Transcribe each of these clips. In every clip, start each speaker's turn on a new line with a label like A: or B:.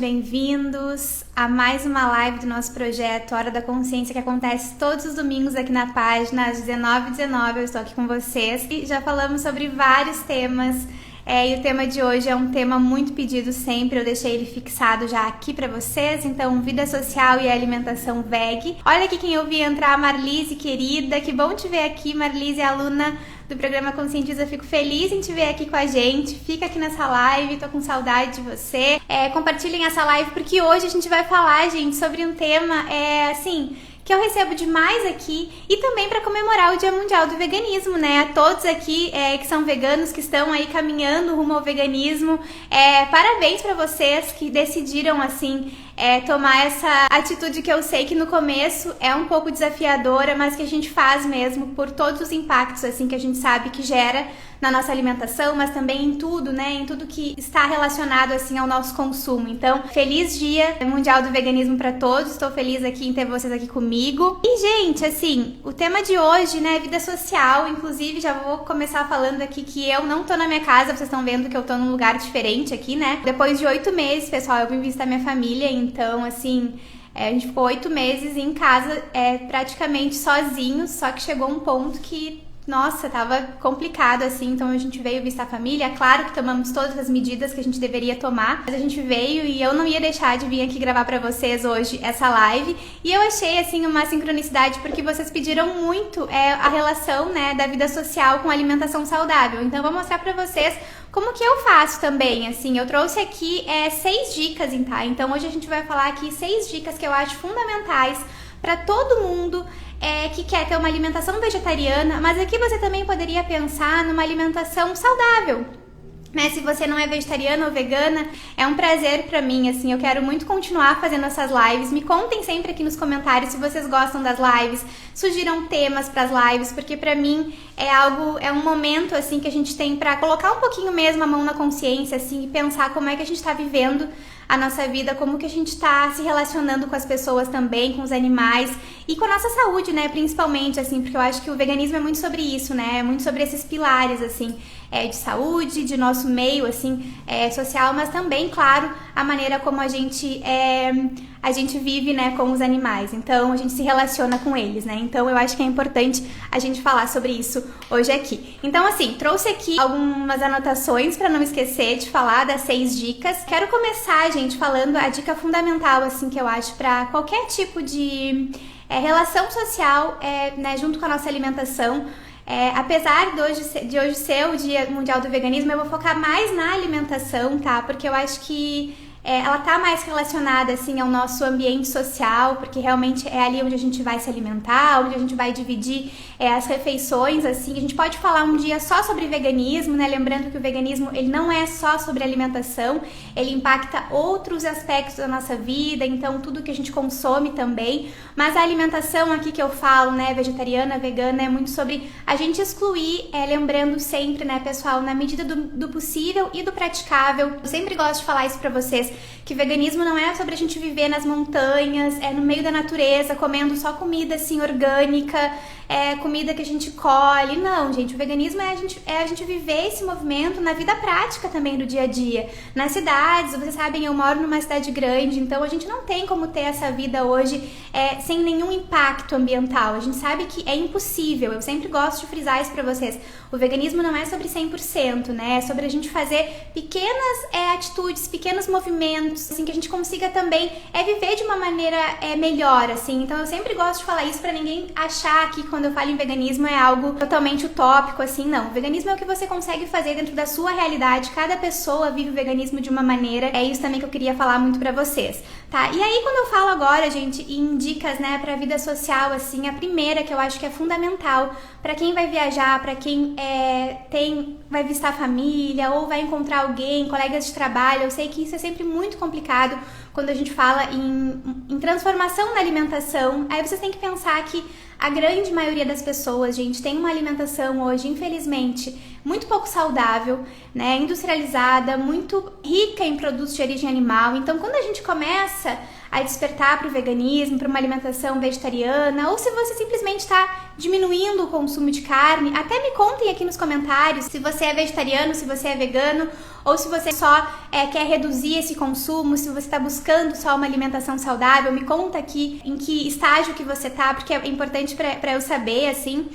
A: bem-vindos a mais uma live do nosso projeto Hora da Consciência, que acontece todos os domingos aqui na página, às 19h19, eu estou aqui com vocês. E já falamos sobre vários temas, e o tema de hoje é um tema muito pedido sempre, eu deixei ele fixado já aqui pra vocês, então vida social e alimentação veg. Olha aqui quem eu vi entrar, a Marlise, querida, que bom te ver aqui, Marlise, aluna do programa Conscientiza. Fico feliz em te ver aqui com a gente, fica aqui nessa live, tô com saudade de você. Compartilhem essa live porque hoje a gente vai falar, gente, sobre um tema, que eu recebo demais aqui e também para comemorar o Dia Mundial do Veganismo, né? A todos aqui que são veganos, que estão aí caminhando rumo ao veganismo, parabéns para vocês que decidiram, tomar essa atitude que eu sei que no começo é um pouco desafiadora, mas que a gente faz mesmo por todos os impactos, que a gente sabe que gera na nossa alimentação, mas também em tudo, né? Em tudo que está relacionado, ao nosso consumo. Então, feliz Dia Mundial do Veganismo para todos. Estou feliz aqui em ter vocês aqui comigo. E, gente, o tema de hoje, né, é vida social. Inclusive, já vou começar falando aqui que eu não tô na minha casa. Vocês estão vendo que eu tô num lugar diferente aqui, né? Depois de 8 meses, pessoal, eu vim visitar minha família. Então, a gente ficou 8 meses em casa, praticamente sozinhos. Só que chegou um ponto que nossa, tava complicado então a gente veio visitar a família. Claro que tomamos todas as medidas que a gente deveria tomar, mas a gente veio e eu não ia deixar de vir aqui gravar pra vocês hoje essa live. E eu achei, uma sincronicidade porque vocês pediram muito a relação, né, da vida social com a alimentação saudável. Então eu vou mostrar pra vocês como que eu faço também, eu trouxe aqui 6 dicas, tá? Então hoje a gente vai falar aqui 6 dicas que eu acho fundamentais pra todo mundo que quer ter uma alimentação vegetariana, mas aqui você também poderia pensar numa alimentação saudável, né? Se você não é vegetariana ou vegana, é um prazer pra mim, eu quero muito continuar fazendo essas lives. Me contem sempre aqui nos comentários se vocês gostam das lives, sugiram temas pras lives, porque pra mim é um momento, que a gente tem pra colocar um pouquinho mesmo a mão na consciência, e pensar como é que a gente tá vivendo a nossa vida, como que a gente tá se relacionando com as pessoas também, com os animais e com a nossa saúde, né, principalmente, porque eu acho que o veganismo é muito sobre isso, né, é muito sobre esses pilares, de saúde, de nosso meio, social, mas também, claro, a maneira como a gente vive, né, com os animais, então a gente se relaciona com eles, né, então eu acho que é importante a gente falar sobre isso hoje aqui. Então, trouxe aqui algumas anotações para não esquecer de falar das 6 dicas. Quero começar, gente, falando a dica fundamental, que eu acho para qualquer tipo de relação social, né, junto com a nossa alimentação. Apesar de hoje ser o Dia Mundial do Veganismo, eu vou focar mais na alimentação, tá? Porque eu acho que ela tá mais relacionada, ao nosso ambiente social, porque realmente é ali onde a gente vai se alimentar, onde a gente vai dividir as refeições, A gente pode falar um dia só sobre veganismo, né? Lembrando que o veganismo, ele não é só sobre alimentação, ele impacta outros aspectos da nossa vida, então tudo que a gente consome também. Mas a alimentação aqui que eu falo, né, vegetariana, vegana, é muito sobre a gente excluir, lembrando sempre, né, pessoal, na medida do possível e do praticável. Eu sempre gosto de falar isso pra vocês, que veganismo não é sobre a gente viver nas montanhas, no meio da natureza, comendo só comida orgânica, comida que a gente colhe. Não, gente, o veganismo é a gente viver esse movimento na vida prática também do dia a dia. Nas cidades, vocês sabem, eu moro numa cidade grande, então a gente não tem como ter essa vida hoje sem nenhum impacto ambiental. A gente sabe que é impossível, eu sempre gosto de frisar isso pra vocês. O veganismo não é sobre 100%, né? É sobre a gente fazer pequenas atitudes, pequenos movimentos, que a gente consiga também viver de uma maneira melhor, Então eu sempre gosto de falar isso pra ninguém achar que quando eu falo em veganismo é algo totalmente utópico, não. O veganismo é o que você consegue fazer dentro da sua realidade. Cada pessoa vive o veganismo de uma maneira. É isso também que eu queria falar muito pra vocês, tá? E aí, quando eu falo agora, gente, em dicas, né, pra vida social, a primeira que eu acho que é fundamental pra quem vai viajar, pra quem vai visitar a família ou vai encontrar alguém, colegas de trabalho. Eu sei que isso é sempre muito complicado quando a gente fala em transformação na alimentação. Aí vocês têm que pensar que a grande maioria das pessoas, gente, tem uma alimentação hoje, infelizmente, muito pouco saudável, né, industrializada, muito rica em produtos de origem animal. Então, quando a gente começa a despertar para o veganismo, para uma alimentação vegetariana, ou se você simplesmente está diminuindo o consumo de carne, até me contem aqui nos comentários se você é vegetariano, se você é vegano, ou se você só quer reduzir esse consumo, se você está buscando só uma alimentação saudável. Me conta aqui em que estágio que você tá, porque é importante para eu saber, assim.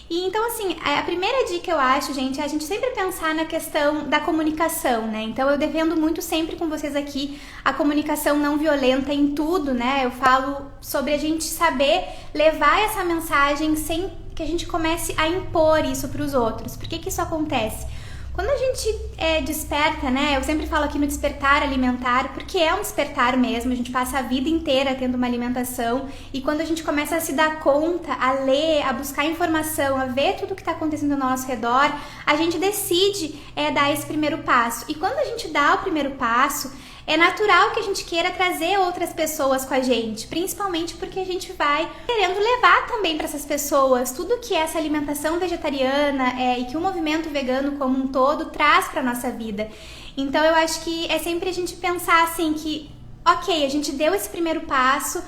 A: E então, assim, a primeira dica eu acho, gente, é a gente sempre pensar na questão da comunicação, né? Então eu defendo muito sempre com vocês aqui a comunicação não violenta em tudo, né? Eu falo sobre a gente saber levar essa mensagem sem que a gente comece a impor isso para os outros. Por que que isso acontece? Quando a gente desperta, né? Eu sempre falo aqui no despertar alimentar, porque é um despertar mesmo. A gente passa a vida inteira tendo uma alimentação, e quando a gente começa a se dar conta, a ler, a buscar informação, a ver tudo que está acontecendo ao nosso redor, a gente decide dar esse primeiro passo. E quando a gente dá o primeiro passo, é natural que a gente queira trazer outras pessoas com a gente, principalmente porque a gente vai querendo levar também para essas pessoas tudo que essa alimentação vegetariana e que o movimento vegano como um todo traz para nossa vida. Então eu acho que é sempre a gente pensar assim que, ok, a gente deu esse primeiro passo,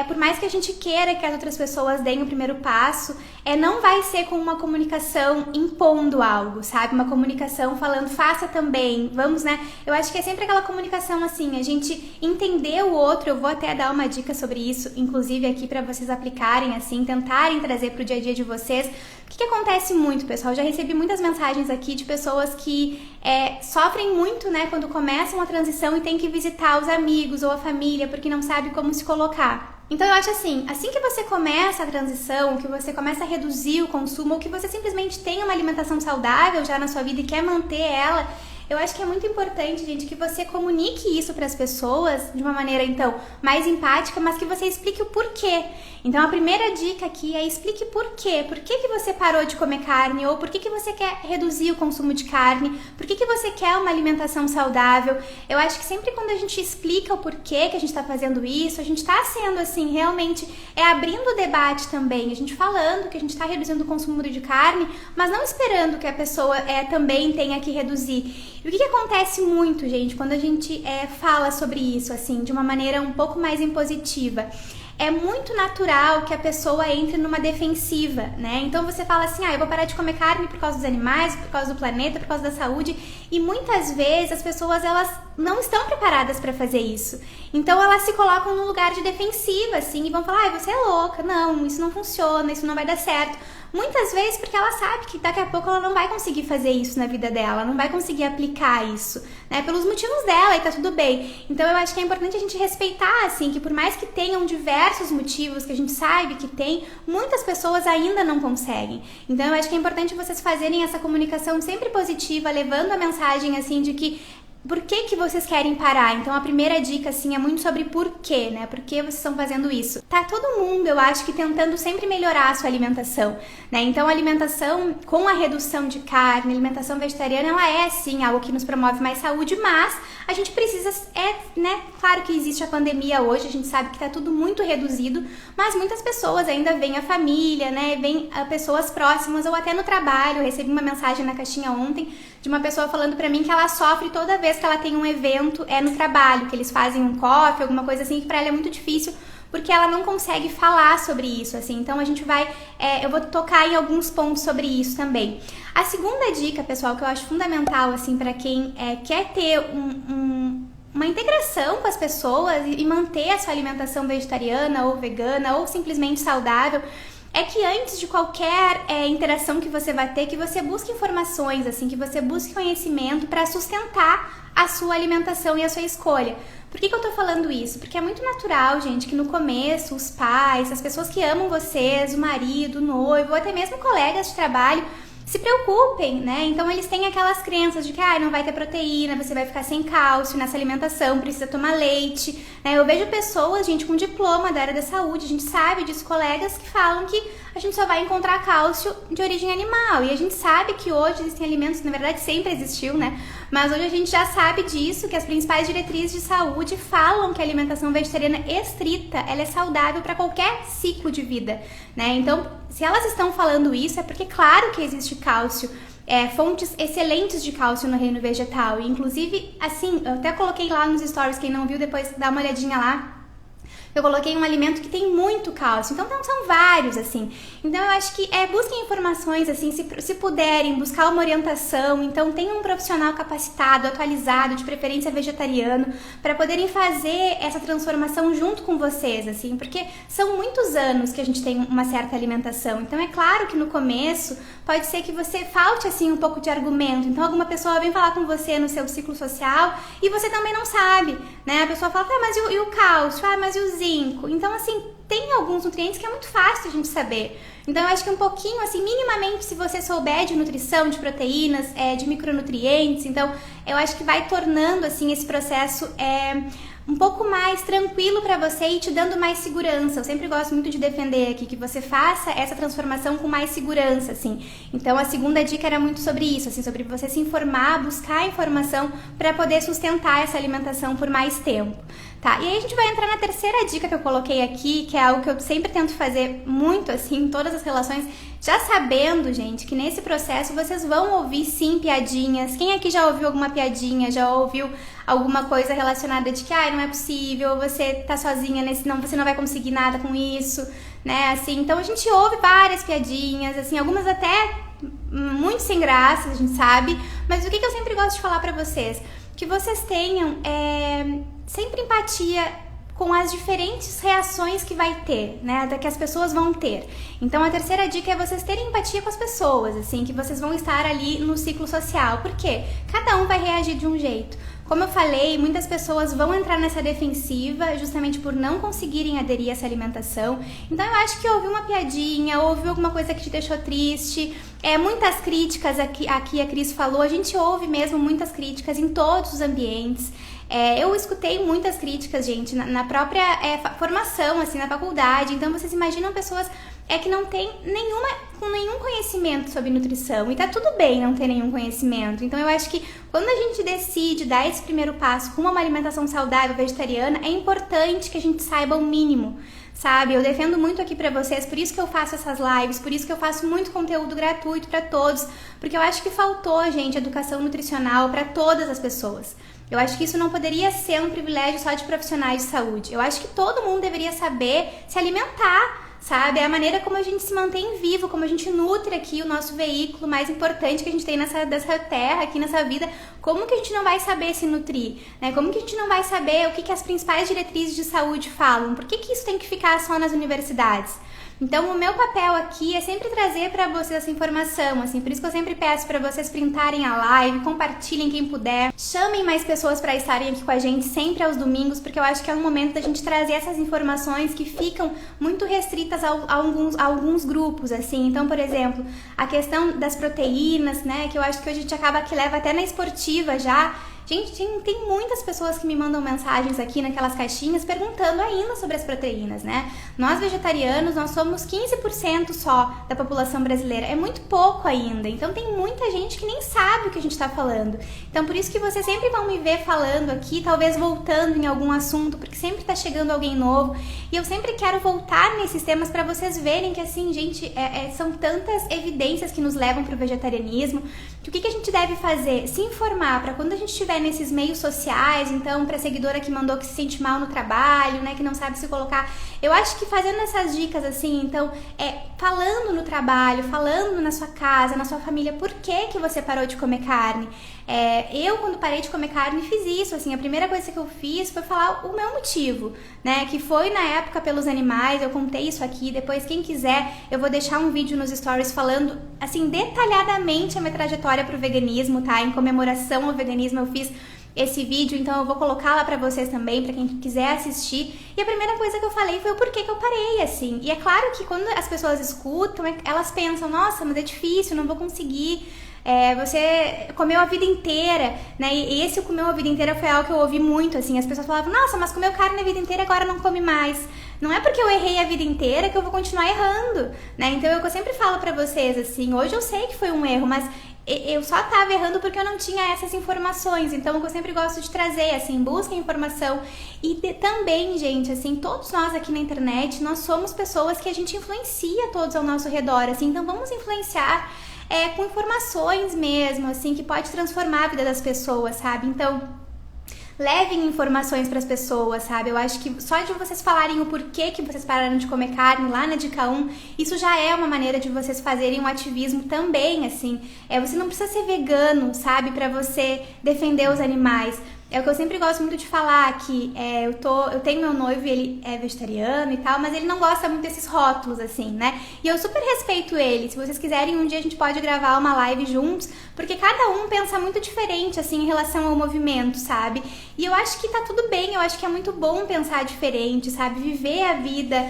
A: por mais que a gente queira que as outras pessoas deem o primeiro passo, não vai ser com uma comunicação impondo algo, sabe? Uma comunicação falando, faça também, vamos, né? Eu acho que é sempre aquela comunicação assim, a gente entender o outro. Eu vou até dar uma dica sobre isso, inclusive aqui para vocês aplicarem, assim, tentarem trazer pro dia a dia de vocês. O que acontece muito, pessoal? Eu já recebi muitas mensagens aqui de pessoas que sofrem muito, né, quando começam a transição e tem que visitar os amigos ou a família porque não sabe como se colocar. Então eu acho assim que você começa a transição, que você começa a reduzir o consumo, ou que você simplesmente tem uma alimentação saudável já na sua vida e quer manter ela, eu acho que é muito importante, gente, que você comunique isso para as pessoas de uma maneira, então, mais empática, mas que você explique o porquê. Então, a primeira dica aqui é explique por quê. Por que que você parou de comer carne? Ou por que que você quer reduzir o consumo de carne? Por que que você quer uma alimentação saudável? Eu acho que sempre quando a gente explica o porquê que a gente está fazendo isso, a gente está sendo, assim, realmente, abrindo o debate também. A gente falando que a gente está reduzindo o consumo de carne, mas não esperando que a pessoa também tenha que reduzir. E o que acontece muito, gente, quando a gente fala sobre isso, assim, de uma maneira um pouco mais impositiva? É muito natural que a pessoa entre numa defensiva, né? Então você fala assim, eu vou parar de comer carne por causa dos animais, por causa do planeta, por causa da saúde. E muitas vezes as pessoas, elas não estão preparadas para fazer isso. Então elas se colocam num lugar de defensiva, assim, e vão falar, você é louca, não, isso não funciona, isso não vai dar certo. Muitas vezes porque ela sabe que daqui a pouco ela não vai conseguir fazer isso na vida dela, não vai conseguir aplicar isso, né? Pelos motivos dela, e tá tudo bem. Então eu acho que é importante a gente respeitar, assim, que por mais que tenham diversos motivos, que a gente sabe que tem, muitas pessoas ainda não conseguem. Então eu acho que é importante vocês fazerem essa comunicação sempre positiva, levando a mensagem, assim, de que por que que vocês querem parar? Então a primeira dica, assim, é muito sobre porquê, né? Por que vocês estão fazendo isso? Tá todo mundo, eu acho que tentando sempre melhorar a sua alimentação, né? Então a alimentação com a redução de carne, a alimentação vegetariana, ela é, sim, algo que nos promove mais saúde, mas a gente precisa, né? Claro que existe a pandemia hoje, a gente sabe que tá tudo muito reduzido, mas muitas pessoas ainda vêm a família, né? Vêm pessoas próximas ou até no trabalho. Eu recebi uma mensagem na caixinha ontem de uma pessoa falando pra mim que ela sofre toda vez que ela tem um evento no trabalho, que eles fazem um coffee, alguma coisa assim, que pra ela é muito difícil, porque ela não consegue falar sobre isso, assim. Então a gente vai, eu vou tocar em alguns pontos sobre isso também. A segunda dica, pessoal, que eu acho fundamental, assim, pra quem quer ter uma integração com as pessoas e manter a sua alimentação vegetariana ou vegana ou simplesmente saudável, é que antes de qualquer interação que você vai ter, que você busque informações, assim, que você busque conhecimento para sustentar a sua alimentação e a sua escolha. Por que eu tô falando isso? Porque é muito natural, gente, que no começo os pais, as pessoas que amam vocês, o marido, o noivo, ou até mesmo colegas de trabalho, se preocupem, né? Então eles têm aquelas crenças de que não vai ter proteína, você vai ficar sem cálcio nessa alimentação, precisa tomar leite, né? Eu vejo pessoas, gente, com diploma da área da saúde, a gente sabe disso, colegas que falam que a gente só vai encontrar cálcio de origem animal. E a gente sabe que hoje existem alimentos, na verdade sempre existiu, né? Mas hoje a gente já sabe disso, que as principais diretrizes de saúde falam que a alimentação vegetariana estrita, ela é saudável para qualquer ciclo de vida, né? Então, se elas estão falando isso, é porque claro que existe cálcio, fontes excelentes de cálcio no reino vegetal. E, inclusive, assim, eu até coloquei lá nos stories, quem não viu, depois dá uma olhadinha lá. eu coloquei um alimento que tem muito cálcio. Então são vários, assim. Então eu acho que busquem informações, assim, se puderem, buscar uma orientação. Então tem um profissional capacitado, atualizado, de preferência vegetariano, para poderem fazer essa transformação junto com vocês, assim, porque são muitos anos que a gente tem uma certa alimentação. Então é claro que no começo pode ser que você falte, assim, um pouco de argumento. Então alguma pessoa vem falar com você no seu ciclo social e você também não sabe, né? A pessoa fala, mas e o cálcio? Mas e o zinco? Então, assim, tem alguns nutrientes que é muito fácil a gente saber. Então, eu acho que um pouquinho, assim, minimamente, se você souber de nutrição, de proteínas, de micronutrientes, então, eu acho que vai tornando, assim, esse processo um pouco mais tranquilo para você e te dando mais segurança. Eu sempre gosto muito de defender aqui que você faça essa transformação com mais segurança, assim. Então, a segunda dica era muito sobre isso, assim, sobre você se informar, buscar informação para poder sustentar essa alimentação por mais tempo. Tá, e aí a gente vai entrar na terceira dica que eu coloquei aqui, que é algo que eu sempre tento fazer muito, assim, em todas as relações, já sabendo, gente, que nesse processo vocês vão ouvir, sim, piadinhas. Quem aqui já ouviu alguma piadinha, já ouviu alguma coisa relacionada de que, não é possível, você tá sozinha nesse, não, você não vai conseguir nada com isso, né, assim. Então a gente ouve várias piadinhas, assim, algumas até muito sem graça, a gente sabe, mas o que eu sempre gosto de falar pra vocês? Que vocês tenham sempre empatia com as diferentes reações que vai ter, né, que as pessoas vão ter. Então a terceira dica é vocês terem empatia com as pessoas, assim, que vocês vão estar ali no ciclo social. Por quê? Cada um vai reagir de um jeito. Como eu falei, muitas pessoas vão entrar nessa defensiva justamente por não conseguirem aderir a essa alimentação. Então eu acho que ouviu uma piadinha, ouviu alguma coisa que te deixou triste, muitas críticas, aqui a Cris falou, a gente ouve mesmo muitas críticas em todos os ambientes. Eu escutei muitas críticas, gente, na própria formação, assim, na faculdade. Então vocês imaginam pessoas que não tem nenhum conhecimento sobre nutrição, e tá tudo bem não ter nenhum conhecimento. Então eu acho que quando a gente decide dar esse primeiro passo com uma alimentação saudável vegetariana, é importante que a gente saiba o mínimo, sabe? Eu defendo muito aqui pra vocês, por isso que eu faço essas lives, por isso que eu faço muito conteúdo gratuito pra todos, porque eu acho que faltou, gente, educação nutricional pra todas as pessoas. Eu acho que isso não poderia ser um privilégio só de profissionais de saúde. Eu acho que todo mundo deveria saber se alimentar, sabe? É a maneira como a gente se mantém vivo, como a gente nutre aqui o nosso veículo mais importante que a gente tem dessa terra, aqui nessa vida. Como que a gente não vai saber se nutrir, né? Como que a gente não vai saber o que as principais diretrizes de saúde falam? Por que isso tem que ficar só nas universidades? Então, o meu papel aqui é sempre trazer para vocês essa informação, assim, por isso que eu sempre peço para vocês printarem a live, compartilhem quem puder, chamem mais pessoas para estarem aqui com a gente sempre aos domingos, porque eu acho que é um momento da gente trazer essas informações que ficam muito restritas a alguns grupos, assim. Então, por exemplo, a questão das proteínas, né, que eu acho que hoje a gente acaba que leva até na esportiva já. Gente, tem muitas pessoas que me mandam mensagens aqui naquelas caixinhas perguntando ainda sobre as proteínas, né? Nós vegetarianos, nós somos 15% só da população brasileira. É muito pouco ainda. Então tem muita gente que nem sabe o que a gente tá falando. Então por isso que vocês sempre vão me ver falando aqui, talvez voltando em algum assunto, porque sempre tá chegando alguém novo. E eu sempre quero voltar nesses temas para vocês verem que, assim, gente, são tantas evidências que nos levam pro vegetarianismo, que o que a gente deve fazer? Se informar para quando a gente estiver nesses meios sociais, então, pra seguidora que mandou que se sente mal no trabalho, né, que não sabe se colocar. Eu acho que fazendo essas dicas, assim, então, falando no trabalho, falando na sua casa, na sua família, por que você parou de comer carne? Eu, quando parei de comer carne, fiz isso, assim, a primeira coisa que eu fiz foi falar o meu motivo, né, que foi na época pelos animais. Eu contei isso aqui, depois quem quiser, eu vou deixar um vídeo nos stories falando, assim, detalhadamente a minha trajetória pro veganismo, tá, em comemoração ao veganismo eu fiz esse vídeo, então eu vou colocar lá pra vocês também, pra quem quiser assistir. E a primeira coisa que eu falei foi o porquê que eu parei, assim. E é claro que quando as pessoas escutam, elas pensam, nossa, mas é difícil, não vou conseguir. Você comeu a vida inteira, né? E esse comeu a vida inteira foi algo que eu ouvi muito, assim. As pessoas falavam, nossa, mas comeu carne a vida inteira e agora não come mais. Não é porque eu errei a vida inteira que eu vou continuar errando, né? Então eu sempre falo pra vocês, assim, hoje eu sei que foi um erro, mas eu só tava errando porque eu não tinha essas informações. Então eu sempre gosto de trazer, assim, busquem informação. E também, gente, assim, todos nós aqui na internet, nós somos pessoas que a gente influencia todos ao nosso redor, assim. Então vamos influenciar com informações mesmo, assim, que pode transformar a vida das pessoas, sabe? Então, levem informações para as pessoas, sabe? Eu acho que só de vocês falarem o porquê que vocês pararam de comer carne lá na dica 1, isso já é uma maneira de vocês fazerem um ativismo também, assim. Você não precisa ser vegano, sabe? Para você defender os animais. É o que eu sempre gosto muito de falar, que eu tenho meu noivo e ele é vegetariano e tal, mas ele não gosta muito desses rótulos, assim, né? E eu super respeito ele. Se vocês quiserem, um dia a gente pode gravar uma live juntos, porque cada um pensa muito diferente, assim, em relação ao movimento, sabe? E eu acho que tá tudo bem, eu acho que é muito bom pensar diferente, sabe? Viver a vida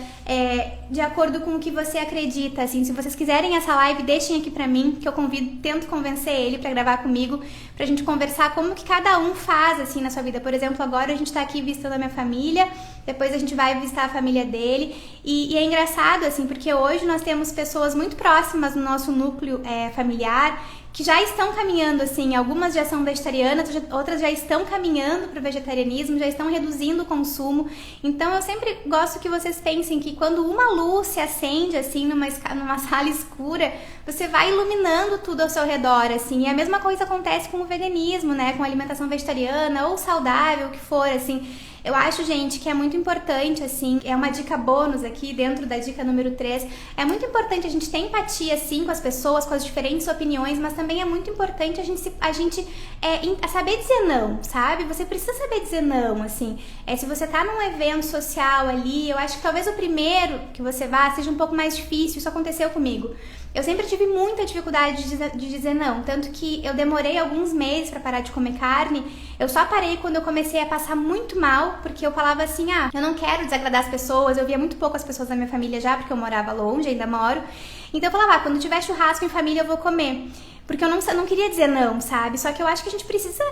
A: de acordo com o que você acredita, assim. Se vocês quiserem essa live, deixem aqui pra mim, que eu tento convencer ele pra gravar comigo, pra gente conversar como que cada um faz, assim, na sua vida. Por exemplo, agora a gente tá aqui visitando a minha família, depois a gente vai visitar a família dele, e é engraçado, assim, porque hoje nós temos pessoas muito próximas no nosso núcleo familiar, que já estão caminhando, assim, algumas já são vegetarianas, outras já estão caminhando para o vegetarianismo, já estão reduzindo o consumo. Então eu sempre gosto que vocês pensem que quando uma luz se acende, assim, numa sala escura, você vai iluminando tudo ao seu redor, assim. E a mesma coisa acontece com o veganismo, né, com a alimentação vegetariana ou saudável, o que for, assim. Eu acho, gente, que é muito importante, assim, é uma dica bônus aqui, dentro da dica número 3, é muito importante a gente ter empatia, sim, com as pessoas, com as diferentes opiniões, mas também é muito importante a gente saber dizer não, sabe? Você precisa saber dizer não, assim. Se você tá num evento social ali, eu acho que talvez o primeiro que você vá seja um pouco mais difícil, isso aconteceu comigo. Eu sempre tive muita dificuldade de dizer não, tanto que eu demorei alguns meses pra parar de comer carne. Eu só parei quando eu comecei a passar muito mal, porque eu falava assim, eu não quero desagradar as pessoas. Eu via muito pouco as pessoas da minha família já, porque eu morava longe, ainda moro. Então eu falava, quando tiver churrasco em família eu vou comer. Porque eu não queria dizer não, sabe? Só que eu acho que a gente precisa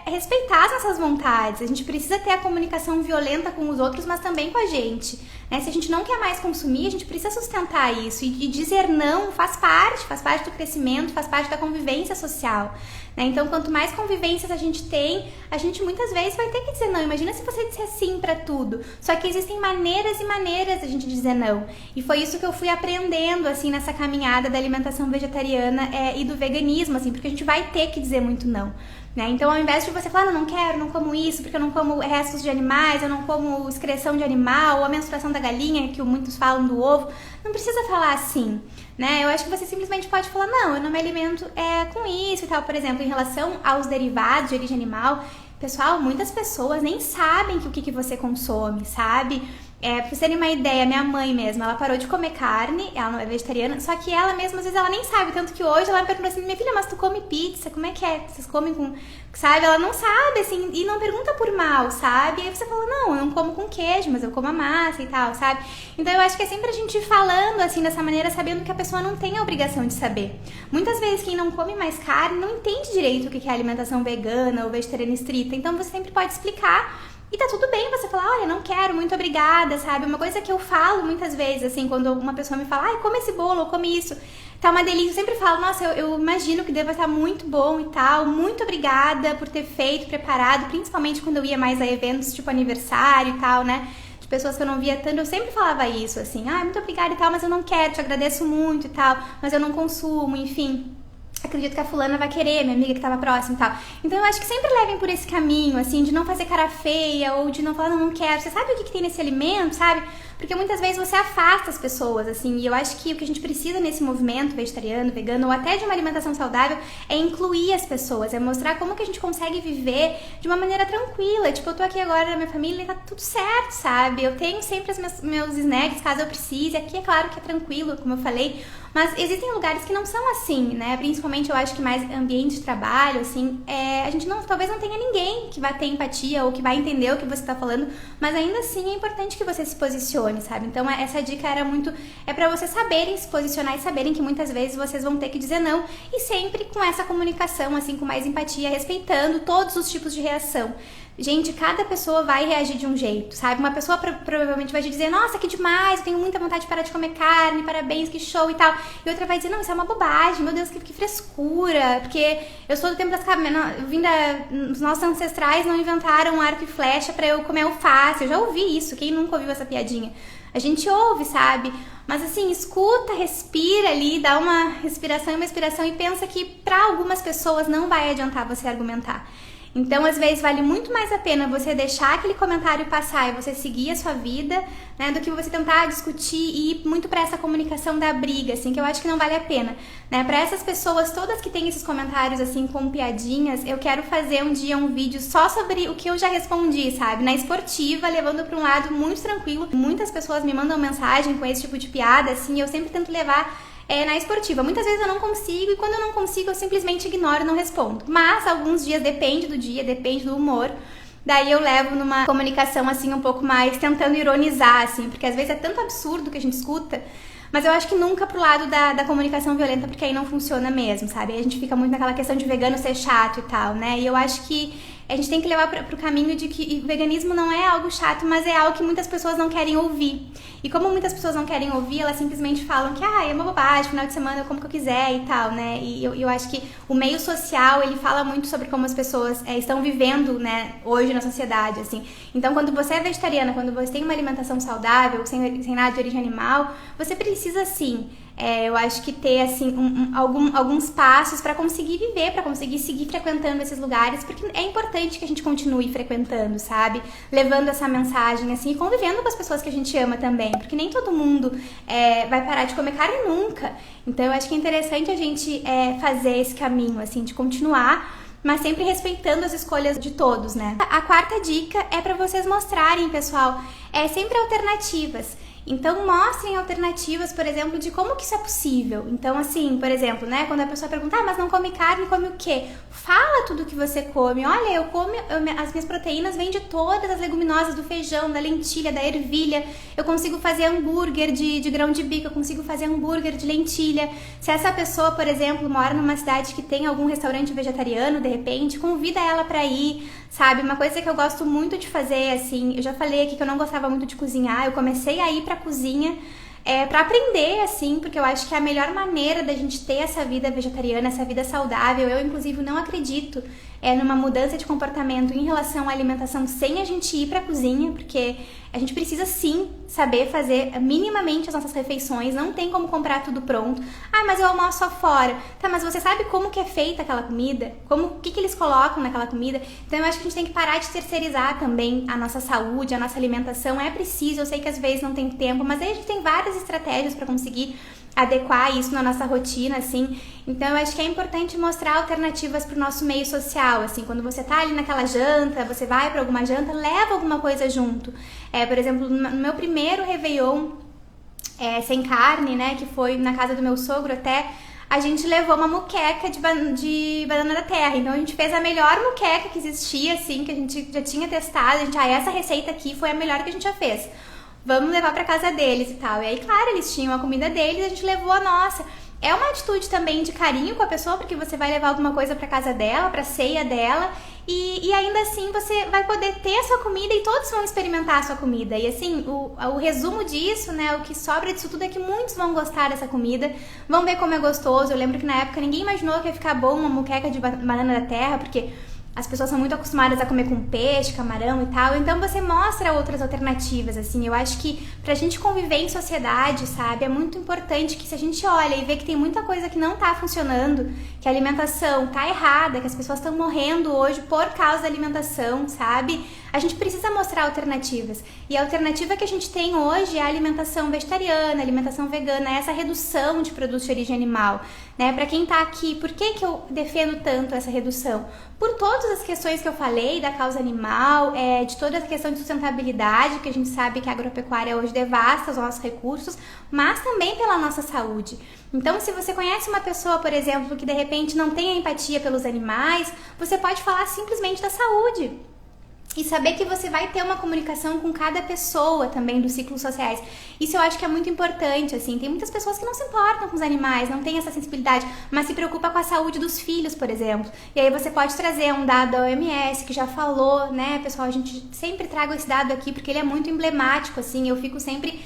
A: respeitar as nossas vontades. A gente precisa ter a comunicação violenta com os outros, mas também com a gente, né? Se a gente não quer mais consumir, a gente precisa sustentar isso. E dizer não faz parte do crescimento, faz parte da convivência social, né? Então, quanto mais convivências a gente tem, a gente muitas vezes vai ter que dizer não. Imagina se você disser sim pra tudo. Só que existem maneiras e maneiras de a gente dizer não. E foi isso que eu fui aprendendo, assim, nessa caminhada da alimentação vegetariana e do veganismo, assim, porque a gente vai ter que dizer muito não, né? Então, ao invés de você falar, não quero, não como isso, porque eu não como restos de animais, eu não como excreção de animal, ou a menstruação da galinha, que muitos falam do ovo, não precisa falar assim, né? Eu acho que você simplesmente pode falar, não, eu não me alimento com isso e tal. Por exemplo, em relação aos derivados de origem animal, pessoal, muitas pessoas nem sabem o que você consome, sabe? Pra vocês terem uma ideia, minha mãe mesmo, ela parou de comer carne, ela não é vegetariana, só que ela mesma, às vezes, ela nem sabe, tanto que hoje ela me perguntou assim, minha filha, mas tu come pizza, como é que é? Vocês comem com... Sabe? Ela não sabe, assim, e não pergunta por mal, sabe? E aí você fala, não, eu não como com queijo, mas eu como a massa e tal, sabe? Então eu acho que é sempre a gente falando, assim, dessa maneira, sabendo que a pessoa não tem a obrigação de saber. Muitas vezes quem não come mais carne não entende direito o que é alimentação vegana ou vegetariana estrita, então você sempre pode explicar. E tá tudo bem você falar, olha, não quero, muito obrigada, sabe? Uma coisa que eu falo muitas vezes, assim, quando uma pessoa me fala, come esse bolo, ou come isso, tá uma delícia, eu sempre falo, nossa, eu imagino que deva estar muito bom e tal, muito obrigada por ter feito, preparado, principalmente quando eu ia mais a eventos tipo aniversário e tal, né? De pessoas que eu não via tanto, eu sempre falava isso, assim, muito obrigada e tal, mas eu não quero, te agradeço muito e tal, mas eu não consumo, enfim. Acredito que a fulana vai querer, minha amiga que tava próxima e tal. Então eu acho que sempre levem por esse caminho, assim, de não fazer cara feia ou de não falar, não quero. Você sabe o que tem nesse alimento, sabe? Porque muitas vezes você afasta as pessoas, assim, e eu acho que o que a gente precisa nesse movimento vegetariano, vegano ou até de uma alimentação saudável é incluir as pessoas, é mostrar como que a gente consegue viver de uma maneira tranquila. Tipo, eu tô aqui agora na minha família e tá tudo certo, sabe? Eu tenho sempre meus snacks caso eu precise. Aqui é claro que é tranquilo, como eu falei, mas existem lugares que não são assim, né? Principalmente eu acho que mais ambiente de trabalho, assim, a gente talvez não tenha ninguém que vai ter empatia ou que vai entender o que você tá falando, mas ainda assim é importante que você se posicione, sabe? Então essa dica era muito, pra vocês saberem se posicionar e saberem que muitas vezes vocês vão ter que dizer não, e sempre com essa comunicação, assim, com mais empatia, respeitando todos os tipos de reação. Gente, cada pessoa vai reagir de um jeito, sabe? Uma pessoa provavelmente vai dizer, nossa, que demais, eu tenho muita vontade de parar de comer carne, parabéns, que show e tal. E outra vai dizer, não, isso é uma bobagem, meu Deus, que frescura, porque eu sou do tempo das cavernas, os nossos ancestrais não inventaram arco e flecha pra eu comer alface. Eu já ouvi isso, quem nunca ouviu essa piadinha? A gente ouve, sabe? Mas assim, escuta, respira ali, dá uma respiração e uma expiração e pensa que pra algumas pessoas não vai adiantar você argumentar. Então, às vezes, vale muito mais a pena você deixar aquele comentário passar e você seguir a sua vida, né, do que você tentar discutir e ir muito pra essa comunicação da briga, assim, que eu acho que não vale a pena, né? Pra essas pessoas todas que têm esses comentários, assim, com piadinhas, eu quero fazer um dia um vídeo só sobre o que eu já respondi, sabe? Na esportiva, levando pra um lado muito tranquilo. Muitas pessoas me mandam mensagem com esse tipo de piada, assim, eu sempre tento levar na esportiva. Muitas vezes eu não consigo e quando eu não consigo eu simplesmente ignoro e não respondo. Mas alguns dias, depende do dia, depende do humor, daí eu levo numa comunicação assim um pouco mais tentando ironizar, assim, porque às vezes é tanto absurdo que a gente escuta, mas eu acho que nunca pro lado da comunicação violenta, porque aí não funciona mesmo, sabe? Aí a gente fica muito naquela questão de vegano ser chato e tal, né? E eu acho que a gente tem que levar pro caminho de que veganismo não é algo chato, mas é algo que muitas pessoas não querem ouvir. E como muitas pessoas não querem ouvir, elas simplesmente falam que é uma bobagem, final de semana eu como que eu quiser e tal, né? E eu acho que o meio social, ele fala muito sobre como as pessoas estão vivendo, né, hoje na sociedade, assim. Então, quando você é vegetariana, quando você tem uma alimentação saudável, sem nada de origem animal, você precisa, sim, eu acho que ter, assim, alguns passos para conseguir viver, para conseguir seguir frequentando esses lugares, porque é importante que a gente continue frequentando, sabe? Levando essa mensagem, assim, e convivendo com as pessoas que a gente ama também, porque nem todo mundo vai parar de comer carne nunca. Então, eu acho que é interessante a gente fazer esse caminho, assim, de continuar, mas sempre respeitando as escolhas de todos, né? A quarta dica é para vocês mostrarem, pessoal, sempre alternativas. Então, mostrem alternativas, por exemplo, de como que isso é possível. Então, assim, por exemplo, né, quando a pessoa pergunta, mas não come carne, come o quê? Fala tudo que você come. Olha, as minhas proteínas vêm de todas as leguminosas, do feijão, da lentilha, da ervilha. Eu consigo fazer hambúrguer de grão de bico, eu consigo fazer hambúrguer de lentilha. Se essa pessoa, por exemplo, mora numa cidade que tem algum restaurante vegetariano, de repente, convida ela pra ir, sabe? Uma coisa que eu gosto muito de fazer, assim, eu já falei aqui que eu não gostava muito de cozinhar, eu comecei a ir pra cozinha pra aprender, assim, porque eu acho que é a melhor maneira da gente ter essa vida vegetariana, essa vida saudável. Eu, inclusive, não acredito numa mudança de comportamento em relação à alimentação sem a gente ir pra cozinha, porque a gente precisa, sim, saber fazer minimamente as nossas refeições, não tem como comprar tudo pronto. Ah, mas eu almoço só fora. Tá, mas você sabe como que é feita aquela comida? O que eles colocam naquela comida? Então eu acho que a gente tem que parar de terceirizar também a nossa saúde, a nossa alimentação. É preciso, eu sei que às vezes não tem tempo, mas aí a gente tem várias estratégias para conseguir adequar isso na nossa rotina, assim. Então eu acho que é importante mostrar alternativas pro nosso meio social, assim, quando você tá ali naquela janta, você vai para alguma janta, leva alguma coisa junto. Por exemplo, no meu primeiro Réveillon sem carne, né, que foi na casa do meu sogro até, a gente levou uma moqueca de banana da terra. Então a gente fez a melhor moqueca que existia, assim, que a gente já tinha testado. A gente, essa receita aqui foi a melhor que a gente já fez. Vamos levar pra casa deles e tal. E aí, claro, eles tinham a comida deles, a gente levou a nossa. É uma atitude também de carinho com a pessoa, porque você vai levar alguma coisa pra casa dela, pra ceia dela, e ainda assim você vai poder ter a sua comida e todos vão experimentar a sua comida. E assim, o resumo disso, né, o que sobra disso tudo é que muitos vão gostar dessa comida, vão ver como é gostoso. Eu lembro que na época ninguém imaginou que ia ficar bom uma moqueca de banana da terra, porque as pessoas são muito acostumadas a comer com peixe, camarão e tal, então você mostra outras alternativas, assim. Eu acho que pra gente conviver em sociedade, sabe, é muito importante que se a gente olha e vê que tem muita coisa que não tá funcionando, que a alimentação tá errada, que as pessoas estão morrendo hoje por causa da alimentação, sabe, a gente precisa mostrar alternativas. E a alternativa que a gente tem hoje é a alimentação vegetariana, a alimentação vegana, essa redução de produtos de origem animal, né? Pra quem tá aqui, por que que eu defendo tanto essa redução? Por todas as questões que eu falei, da causa animal, de toda a questão de sustentabilidade, que a gente sabe que a agropecuária hoje devasta os nossos recursos, mas também pela nossa saúde. Então, se você conhece uma pessoa, por exemplo, que de repente não tem a empatia pelos animais, você pode falar simplesmente da saúde. E saber que você vai ter uma comunicação com cada pessoa também dos ciclos sociais. Isso eu acho que é muito importante, assim. Tem muitas pessoas que não se importam com os animais, não tem essa sensibilidade, mas se preocupa com a saúde dos filhos, por exemplo. E aí você pode trazer um dado da OMS, que já falou, né, pessoal, a gente sempre traga esse dado aqui, porque ele é muito emblemático, assim. Eu fico sempre...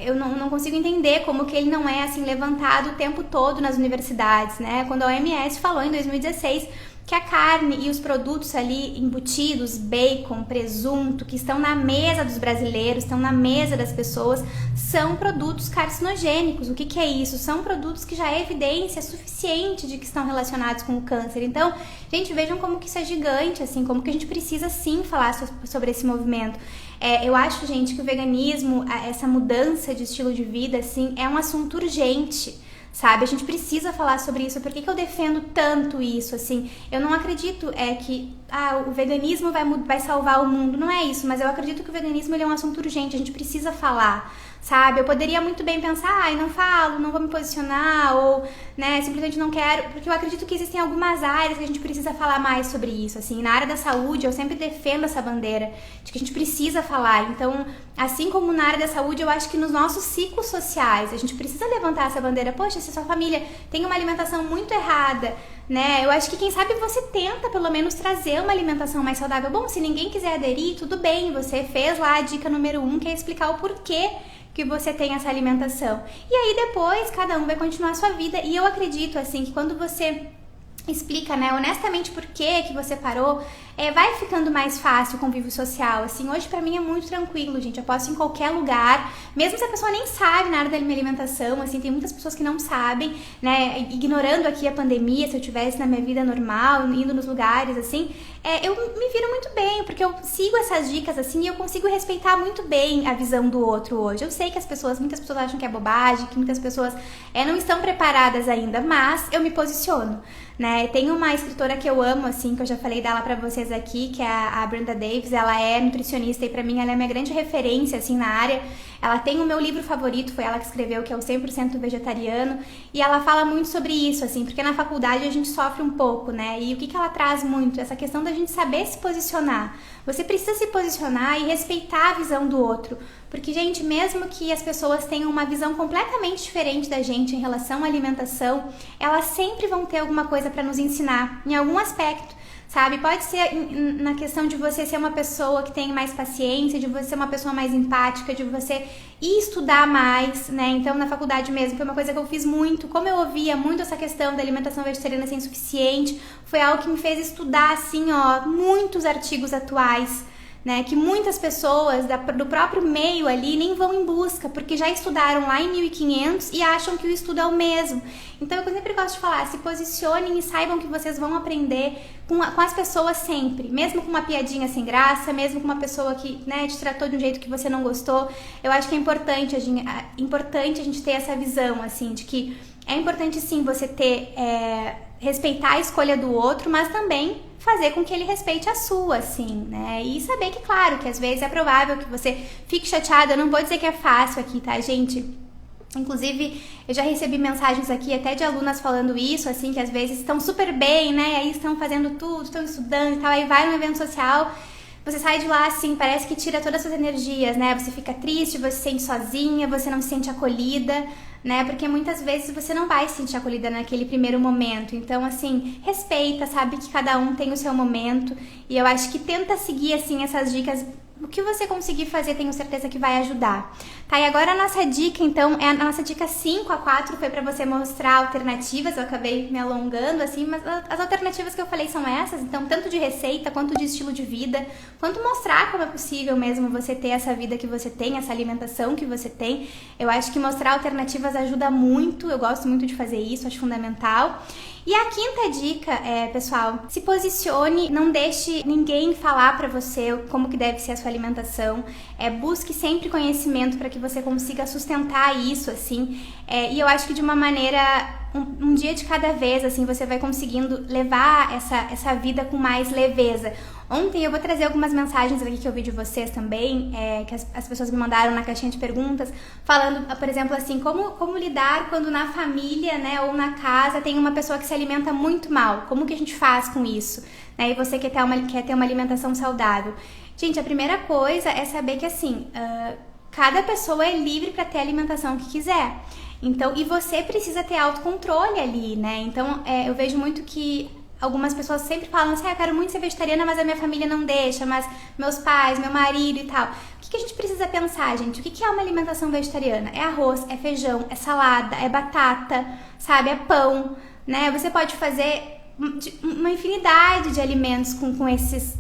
A: eu não consigo entender como que ele não é, assim, levantado o tempo todo nas universidades, né? Quando a OMS falou em 2016... que a carne e os produtos ali embutidos, bacon, presunto, que estão na mesa dos brasileiros, estão na mesa das pessoas, são produtos carcinogênicos. O que é isso? São produtos que já é evidência suficiente de que estão relacionados com o câncer. Então, gente, vejam como que isso é gigante, assim, como que a gente precisa sim falar sobre esse movimento. Eu acho, gente, que o veganismo, essa mudança de estilo de vida, assim, é um assunto urgente, sabe? A gente precisa falar sobre isso. Por que eu defendo tanto isso, assim? Eu não acredito que o veganismo vai salvar o mundo. Não é isso, mas eu acredito que o veganismo ele é um assunto urgente. A gente precisa falar, sabe? Eu poderia muito bem pensar, não falo, não vou me posicionar, ou, né, simplesmente não quero, porque eu acredito que existem algumas áreas que a gente precisa falar mais sobre isso, assim. Na área da saúde, eu sempre defendo essa bandeira de que a gente precisa falar. Então, assim como na área da saúde, eu acho que nos nossos ciclos sociais, a gente precisa levantar essa bandeira. Poxa, se sua família tem uma alimentação muito errada, né? Eu acho que quem sabe você tenta pelo menos trazer uma alimentação mais saudável. Bom, se ninguém quiser aderir, tudo bem, você fez lá a dica número 1, que é explicar o porquê que você tem essa alimentação. E aí depois cada um vai continuar a sua vida. E eu acredito assim que quando você explica, né, honestamente por que você parou, vai ficando mais fácil o convívio social, assim. Hoje pra mim é muito tranquilo, gente, eu posso ir em qualquer lugar, mesmo se a pessoa nem sabe nada da minha alimentação, assim, tem muitas pessoas que não sabem, né, ignorando aqui a pandemia. Se eu tivesse na minha vida normal, indo nos lugares, assim, eu me viro muito bem, porque eu sigo essas dicas, assim, e eu consigo respeitar muito bem a visão do outro hoje. Eu sei que muitas pessoas acham que é bobagem, que muitas pessoas não estão preparadas ainda, mas eu me posiciono, né? Tem uma escritora que eu amo, assim, que eu já falei dela pra vocês aqui, que é a Brenda Davis. Ela é nutricionista e pra mim ela é minha grande referência, assim, na área. Ela tem o meu livro favorito, foi ela que escreveu, que é o 100% Vegetariano, e ela fala muito sobre isso, assim, porque na faculdade a gente sofre um pouco, né? E o que ela traz muito? Essa questão da gente saber se posicionar. Você precisa se posicionar e respeitar a visão do outro, porque, gente, mesmo que as pessoas tenham uma visão completamente diferente da gente em relação à alimentação, elas sempre vão ter alguma coisa para nos ensinar, em algum aspecto, sabe? Pode ser na questão de você ser uma pessoa que tem mais paciência, de você ser uma pessoa mais empática, de você ir estudar mais, né? Então, na faculdade mesmo, foi uma coisa que eu fiz muito. Como eu ouvia muito essa questão da alimentação vegetariana ser insuficiente, foi algo que me fez estudar, assim, muitos artigos atuais, né, que muitas pessoas do próprio meio ali nem vão em busca, porque já estudaram lá em 1500 e acham que o estudo é o mesmo. Então eu sempre gosto de falar, se posicionem e saibam que vocês vão aprender com as pessoas sempre, mesmo com uma piadinha sem graça, mesmo com uma pessoa que, né, te tratou de um jeito que você não gostou. Eu acho que é importante a gente ter essa visão, assim, de que é importante sim você respeitar a escolha do outro, mas também fazer com que ele respeite a sua, assim, né? E saber que, claro, que às vezes é provável que você fique chateada. Eu não vou dizer que é fácil aqui, tá, gente? Inclusive, eu já recebi mensagens aqui até de alunas falando isso, assim, que às vezes estão super bem, né? Aí estão fazendo tudo, estão estudando e tal, aí vai num evento social, você sai de lá, assim, parece que tira todas as suas energias, né? Você fica triste, você se sente sozinha, você não se sente acolhida, né? Porque muitas vezes você não vai se sentir acolhida naquele primeiro momento. Então, assim, respeita, sabe que cada um tem o seu momento. E eu acho que tenta seguir, assim, essas dicas. O que você conseguir fazer, tenho certeza que vai ajudar. Tá, e agora a nossa dica, então, a nossa dica 5 a 4 foi pra você mostrar alternativas. Eu acabei me alongando, assim, mas as alternativas que eu falei são essas. Então, tanto de receita, quanto de estilo de vida, quanto mostrar como é possível mesmo você ter essa vida que você tem, essa alimentação que você tem. Eu acho que mostrar alternativas ajuda muito. Eu gosto muito de fazer isso, acho fundamental. E a quinta dica pessoal, se posicione, não deixe ninguém falar pra você como que deve ser a sua alimentação. Busque sempre conhecimento para que você consiga sustentar isso, assim. E eu acho que de uma maneira, um dia de cada vez, assim, você vai conseguindo levar essa vida com mais leveza. Ontem eu vou trazer algumas mensagens aqui que eu vi de vocês também, que as pessoas me mandaram na caixinha de perguntas, falando, por exemplo, assim, como lidar quando na família, né, ou na casa tem uma pessoa que se alimenta muito mal. Como que a gente faz com isso? Né? E você quer ter uma alimentação saudável. Gente, a primeira coisa é saber que, assim, cada pessoa é livre para ter a alimentação que quiser. Então, e você precisa ter autocontrole ali, né? Então, eu vejo muito que algumas pessoas sempre falam assim, eu quero muito ser vegetariana, mas a minha família não deixa, mas meus pais, meu marido e tal. O que a gente precisa pensar, gente? O que é uma alimentação vegetariana? É arroz, é feijão, é salada, é batata, sabe? É pão, né? Você pode fazer uma infinidade de alimentos com esses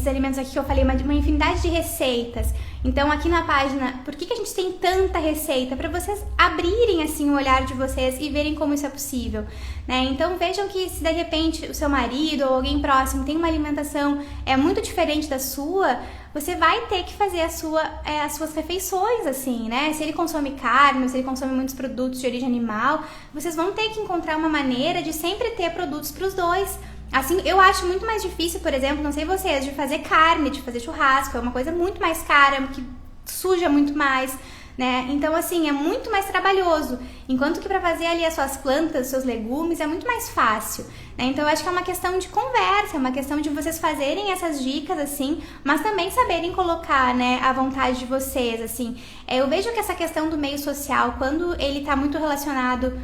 A: alimentos aqui que eu falei, uma infinidade de receitas. Então aqui na página, por que a gente tem tanta receita? Para vocês abrirem assim o olhar de vocês e verem como isso é possível, né? Então vejam que se de repente o seu marido ou alguém próximo tem uma alimentação muito diferente da sua, você vai ter que fazer as suas refeições, assim, né? Se ele consome carne, se ele consome muitos produtos de origem animal, vocês vão ter que encontrar uma maneira de sempre ter produtos para os dois. Assim, eu acho muito mais difícil, por exemplo, não sei vocês, de fazer carne, de fazer churrasco, é uma coisa muito mais cara, que suja muito mais, né? Então, assim, é muito mais trabalhoso. Enquanto que para fazer ali as suas plantas, seus legumes, é muito mais fácil, né? Então, eu acho que é uma questão de conversa, é uma questão de vocês fazerem essas dicas, assim, mas também saberem colocar, né, a vontade de vocês, assim. Eu vejo que essa questão do meio social, quando ele tá muito relacionado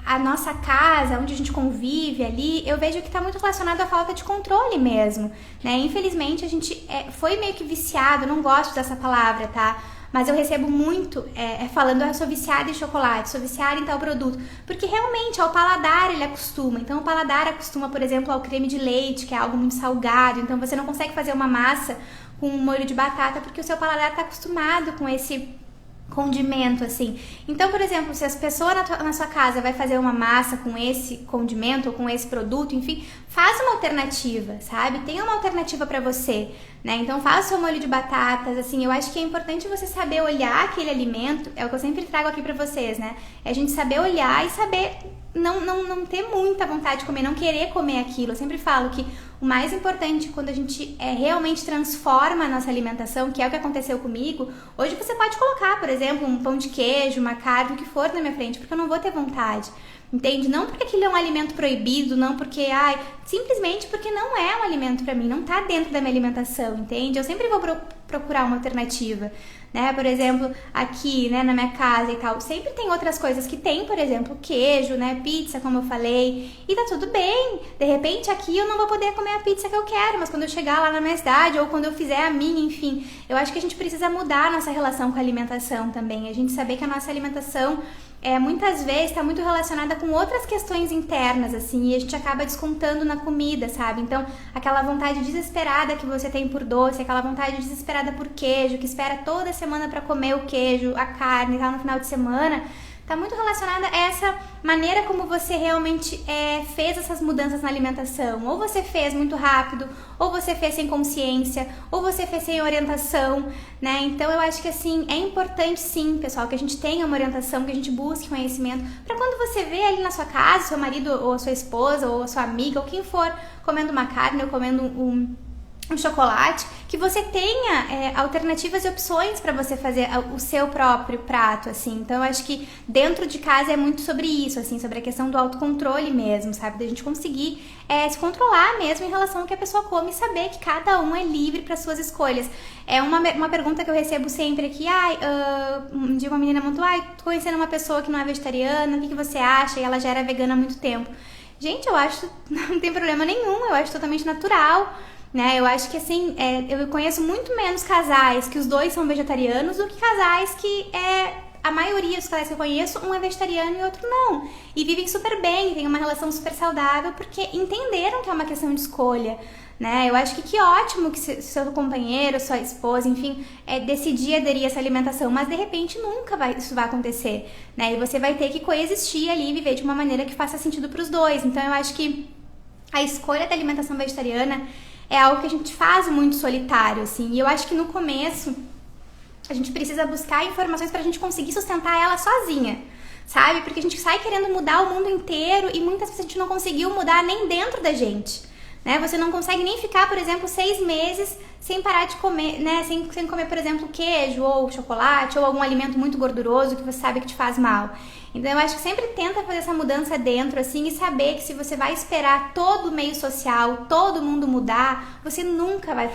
A: a nossa casa, onde a gente convive ali, eu vejo que está muito relacionado à falta de controle mesmo, né? Infelizmente, a gente foi meio que viciado, não gosto dessa palavra, tá? Mas eu recebo muito falando, eu sou viciada em chocolate, sou viciada em tal produto, porque realmente ao paladar ele acostuma. Então o paladar acostuma, por exemplo, ao creme de leite, que é algo muito salgado, então você não consegue fazer uma massa com um molho de batata, porque o seu paladar está acostumado com esse condimento, assim. Então, por exemplo, se as pessoas na sua casa vai fazer uma massa com esse condimento ou com esse produto, enfim, faz uma alternativa, sabe? Tem uma alternativa pra você, né? Então, faça o seu molho de batatas, assim, eu acho que é importante você saber olhar aquele alimento, é o que eu sempre trago aqui pra vocês, né? É a gente saber olhar e saber não ter muita vontade de comer, não querer comer aquilo. Eu sempre falo que o mais importante quando a gente realmente transforma a nossa alimentação, que é o que aconteceu comigo, hoje você pode colocar, por exemplo, um pão de queijo, uma carne, o que for na minha frente, porque eu não vou ter vontade. Entende? Não porque aquilo é um alimento proibido, não porque, simplesmente porque não é um alimento pra mim, não tá dentro da minha alimentação, entende? Eu sempre vou procurar uma alternativa, né? Por exemplo, aqui, né, na minha casa e tal, sempre tem outras coisas que tem, por exemplo, queijo, né, pizza, como eu falei, e tá tudo bem. De repente, aqui eu não vou poder comer a pizza que eu quero, mas quando eu chegar lá na minha cidade, ou quando eu fizer a minha, enfim, eu acho que a gente precisa mudar a nossa relação com a alimentação também, a gente saber que a nossa alimentação muitas vezes está muito relacionada com outras questões internas, assim, e a gente acaba descontando na comida, sabe? Então, aquela vontade desesperada que você tem por doce, aquela vontade desesperada por queijo, que espera toda semana para comer o queijo, a carne e tal no final de semana, tá muito relacionada a essa maneira como você realmente fez essas mudanças na alimentação. Ou você fez muito rápido, ou você fez sem consciência, ou você fez sem orientação, né? Então eu acho que assim, é importante sim, pessoal, que a gente tenha uma orientação, que a gente busque conhecimento, para quando você vê ali na sua casa, seu marido ou a sua esposa ou a sua amiga ou quem for comendo uma carne ou comendo um chocolate, que você tenha alternativas e opções para você fazer o seu próprio prato, assim. Então, eu acho que dentro de casa é muito sobre isso, assim, sobre a questão do autocontrole mesmo, sabe? Da gente conseguir se controlar mesmo em relação ao que a pessoa come e saber que cada um é livre para suas escolhas. É uma pergunta que eu recebo sempre aqui, um dia uma menina montou, tô conhecendo uma pessoa que não é vegetariana, o que você acha? E ela já era vegana há muito tempo. Gente, eu acho que não tem problema nenhum, eu acho totalmente natural, né? Eu acho que assim, eu conheço muito menos casais que os dois são vegetarianos do que casais que a maioria dos casais que eu conheço, um é vegetariano e outro não. E vivem super bem, tem uma relação super saudável porque entenderam que é uma questão de escolha, né? Eu acho que ótimo que seu companheiro, sua esposa, enfim, decidir aderir a essa alimentação, mas de repente nunca isso vai acontecer, né? E você vai ter que coexistir ali e viver de uma maneira que faça sentido para os dois. Então eu acho que a escolha da alimentação vegetariana é algo que a gente faz muito solitário, assim. E eu acho que no começo a gente precisa buscar informações pra gente conseguir sustentar ela sozinha, sabe? Porque a gente sai querendo mudar o mundo inteiro e muitas vezes a gente não conseguiu mudar nem dentro da gente, né? Você não consegue nem ficar, por exemplo, 6 meses sem parar de comer, né? Sem comer, por exemplo, queijo ou chocolate ou algum alimento muito gorduroso que você sabe que te faz mal. Então eu acho que sempre tenta fazer essa mudança dentro, assim, e saber que se você vai esperar todo o meio social, todo mundo mudar, você nunca vai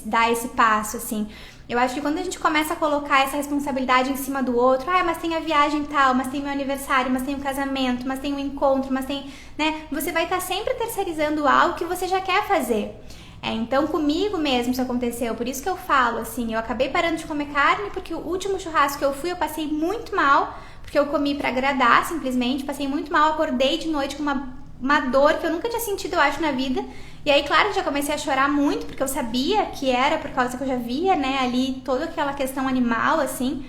A: dar esse passo, assim. Eu acho que quando a gente começa a colocar essa responsabilidade em cima do outro, mas tem a viagem tal, mas tem meu aniversário, mas tem o casamento, mas tem o encontro, mas tem, né? Você vai estar sempre terceirizando algo que você já quer fazer. Então comigo mesmo isso aconteceu, por isso que eu falo, assim, eu acabei parando de comer carne porque o último churrasco que eu fui, eu passei muito mal, porque eu comi pra agradar, simplesmente, passei muito mal, acordei de noite com uma uma dor que eu nunca tinha sentido, eu acho, na vida. E aí, claro, já comecei a chorar muito, porque eu sabia que era por causa que eu já via, né, ali toda aquela questão animal, assim.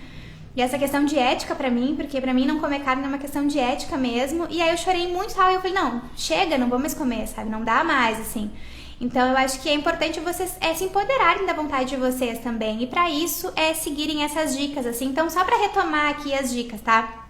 A: E essa questão de ética pra mim, porque pra mim não comer carne é uma questão de ética mesmo. E aí eu chorei muito e tal, e eu falei, não, chega, não vou mais comer, sabe? Não dá mais, assim. Então eu acho que é importante vocês se empoderarem da vontade de vocês também. E pra isso seguirem essas dicas, assim. Então só pra retomar aqui as dicas, tá?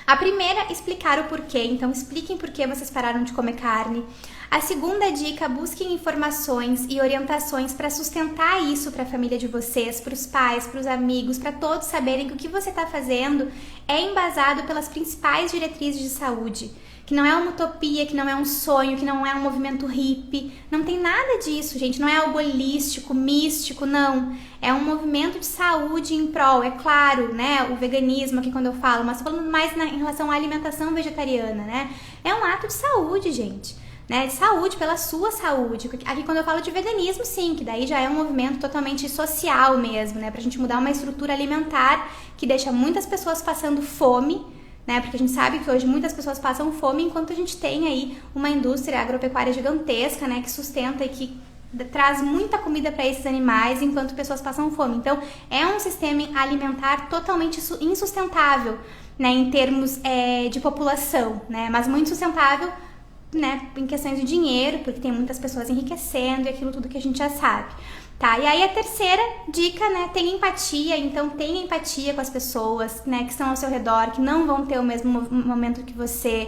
A: A primeira, explicar o porquê. Então expliquem por que vocês pararam de comer carne. A segunda dica, busquem informações e orientações para sustentar isso para a família de vocês, para os pais, para os amigos, para todos saberem que o que você está fazendo é embasado pelas principais diretrizes de saúde. Que não é uma utopia, que não é um sonho, que não é um movimento hippie. Não tem nada disso, gente. Não é algo holístico, místico, não. É um movimento de saúde em prol, é claro, né? O veganismo aqui quando eu falo, mas tô falando mais em relação à alimentação vegetariana, né? É um ato de saúde, gente. Né, de saúde, pela sua saúde. Aqui quando eu falo de veganismo, sim, que daí já é um movimento totalmente social mesmo, né, pra gente mudar uma estrutura alimentar que deixa muitas pessoas passando fome, né, porque a gente sabe que hoje muitas pessoas passam fome enquanto a gente tem aí uma indústria agropecuária gigantesca, né, que sustenta e que traz muita comida para esses animais enquanto pessoas passam fome. Então, é um sistema alimentar totalmente insustentável, né, em termos de população, né, mas muito sustentável, né, em questões de dinheiro, porque tem muitas pessoas enriquecendo e aquilo tudo que a gente já sabe. Tá, e aí a terceira dica, né, tenha empatia. Então tenha empatia com as pessoas, né, que estão ao seu redor, que não vão ter o mesmo momento que você.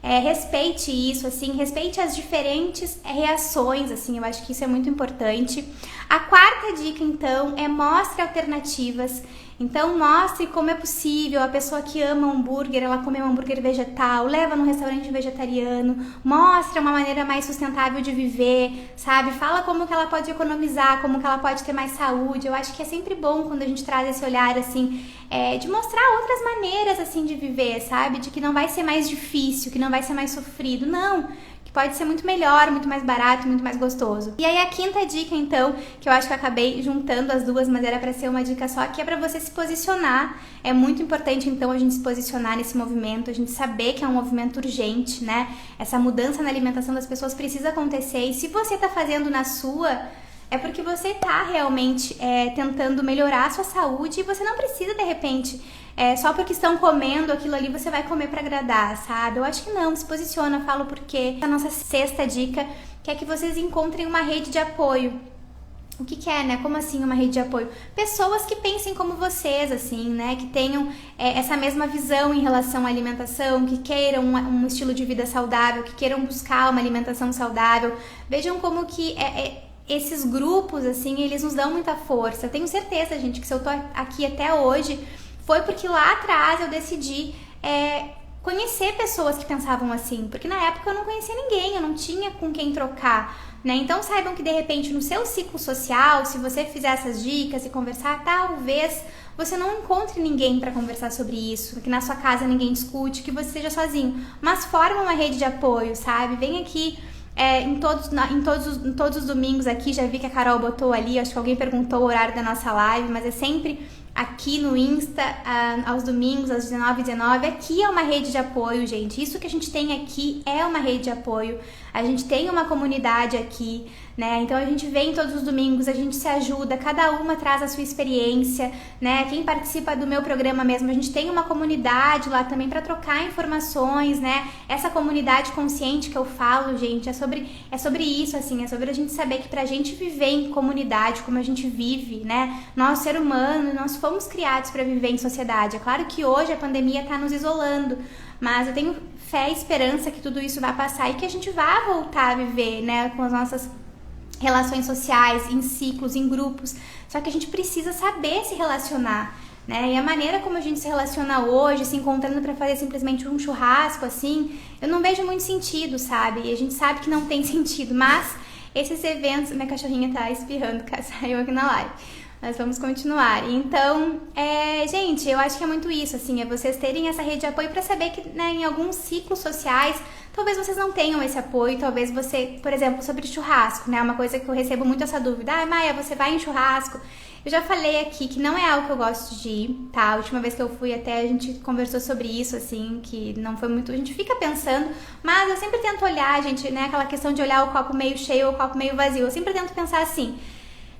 A: Respeite isso, assim, respeite as diferentes reações, assim, eu acho que isso é muito importante. A quarta dica, então, mostre alternativas. Então, mostre como é possível a pessoa que ama hambúrguer, ela comer um hambúrguer vegetal, leva num restaurante vegetariano, mostra uma maneira mais sustentável de viver, sabe? Fala como que ela pode economizar, como que ela pode ter mais saúde. Eu acho que é sempre bom quando a gente traz esse olhar, assim, de mostrar outras maneiras, assim, de viver, sabe? De que não vai ser mais difícil, que não vai ser mais sofrido. Não! Pode ser muito melhor, muito mais barato, muito mais gostoso. E aí a quinta dica, então, que eu acho que eu acabei juntando as duas, mas era para ser uma dica só, que é para você se posicionar. É muito importante, então, a gente se posicionar nesse movimento, a gente saber que é um movimento urgente, né? Essa mudança na alimentação das pessoas precisa acontecer. E se você tá fazendo na sua, é porque você tá realmente tentando melhorar a sua saúde e você não precisa, de repente, só porque estão comendo aquilo ali, você vai comer pra agradar, sabe? Eu acho que não, se posiciona, falo porque. A nossa sexta dica, que é que vocês encontrem uma rede de apoio. O que é, né? Como assim uma rede de apoio? Pessoas que pensem como vocês, assim, né? Que tenham essa mesma visão em relação à alimentação, que queiram um estilo de vida saudável, que queiram buscar uma alimentação saudável. Vejam como que esses grupos, assim, eles nos dão muita força. Eu tenho certeza, gente, que se eu tô aqui até hoje, foi porque lá atrás eu decidi conhecer pessoas que pensavam assim. Porque na época eu não conhecia ninguém, eu não tinha com quem trocar, né? Então saibam que de repente no seu ciclo social, se você fizer essas dicas e conversar, talvez você não encontre ninguém para conversar sobre isso, que na sua casa ninguém discute, que você esteja sozinho. Mas forma uma rede de apoio, sabe? Vem aqui. Em todos os domingos aqui, já vi que a Carol botou ali, acho que alguém perguntou o horário da nossa live, mas é sempre aqui no Insta, aos domingos, às 19h19. Aqui é uma rede de apoio, gente. Isso que a gente tem aqui é uma rede de apoio. A gente tem uma comunidade aqui, né? Então a gente vem todos os domingos, a gente se ajuda, cada uma traz a sua experiência, né? Quem participa do meu programa mesmo, a gente tem uma comunidade lá também para trocar informações, né? Essa comunidade consciente que eu falo, gente, é sobre isso, assim, é sobre a gente saber que pra gente viver em comunidade, como a gente vive, né? Nós, ser humano, nós fomos criados para viver em sociedade. É claro que hoje a pandemia tá nos isolando, mas eu tenho fé e esperança que tudo isso vai passar e que a gente vai voltar a viver, né, com as nossas relações sociais, em ciclos, em grupos. Só que a gente precisa saber se relacionar, né? E a maneira como a gente se relaciona hoje, se encontrando para fazer simplesmente um churrasco, assim, eu não vejo muito sentido, sabe? E a gente sabe que não tem sentido, mas esses eventos... Minha cachorrinha tá espirrando, saiu aqui na live. Mas vamos continuar. Então, gente, eu acho que é muito isso, assim, é vocês terem essa rede de apoio para saber que, né, em alguns ciclos sociais, talvez vocês não tenham esse apoio, talvez você, por exemplo, sobre churrasco, né, uma coisa que eu recebo muito essa dúvida, Maia, você vai em churrasco? Eu já falei aqui que não é algo que eu gosto de ir, tá? A última vez que eu fui até a gente conversou sobre isso, assim, que não foi muito... A gente fica pensando, mas eu sempre tento olhar, gente, né, aquela questão de olhar o copo meio cheio ou o copo meio vazio, eu sempre tento pensar assim...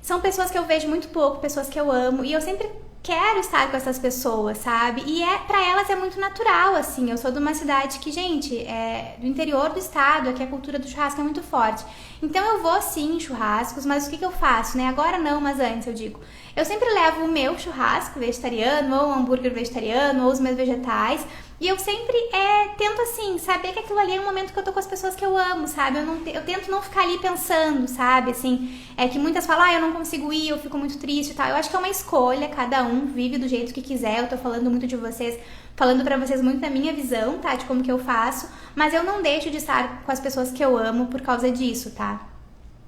A: São pessoas que eu vejo muito pouco, pessoas que eu amo, e eu sempre quero estar com essas pessoas, sabe? E pra elas é muito natural, assim. Eu sou de uma cidade que, gente, é do interior do estado, aqui a cultura do churrasco é muito forte. Então eu vou sim em churrascos, mas o que eu faço, né? Agora não, mas antes eu digo. Eu sempre levo o meu churrasco vegetariano, ou um hambúrguer vegetariano, ou os meus vegetais. E eu sempre tento, assim, saber que aquilo ali é um momento que eu tô com as pessoas que eu amo, sabe? Eu tento não ficar ali pensando, sabe? Assim, que muitas falam, eu não consigo ir, eu fico muito triste e tal. Eu acho que é uma escolha, cada um vive do jeito que quiser. Eu tô falando muito de vocês, falando pra vocês muito da minha visão, tá? De como que eu faço. Mas eu não deixo de estar com as pessoas que eu amo por causa disso, tá?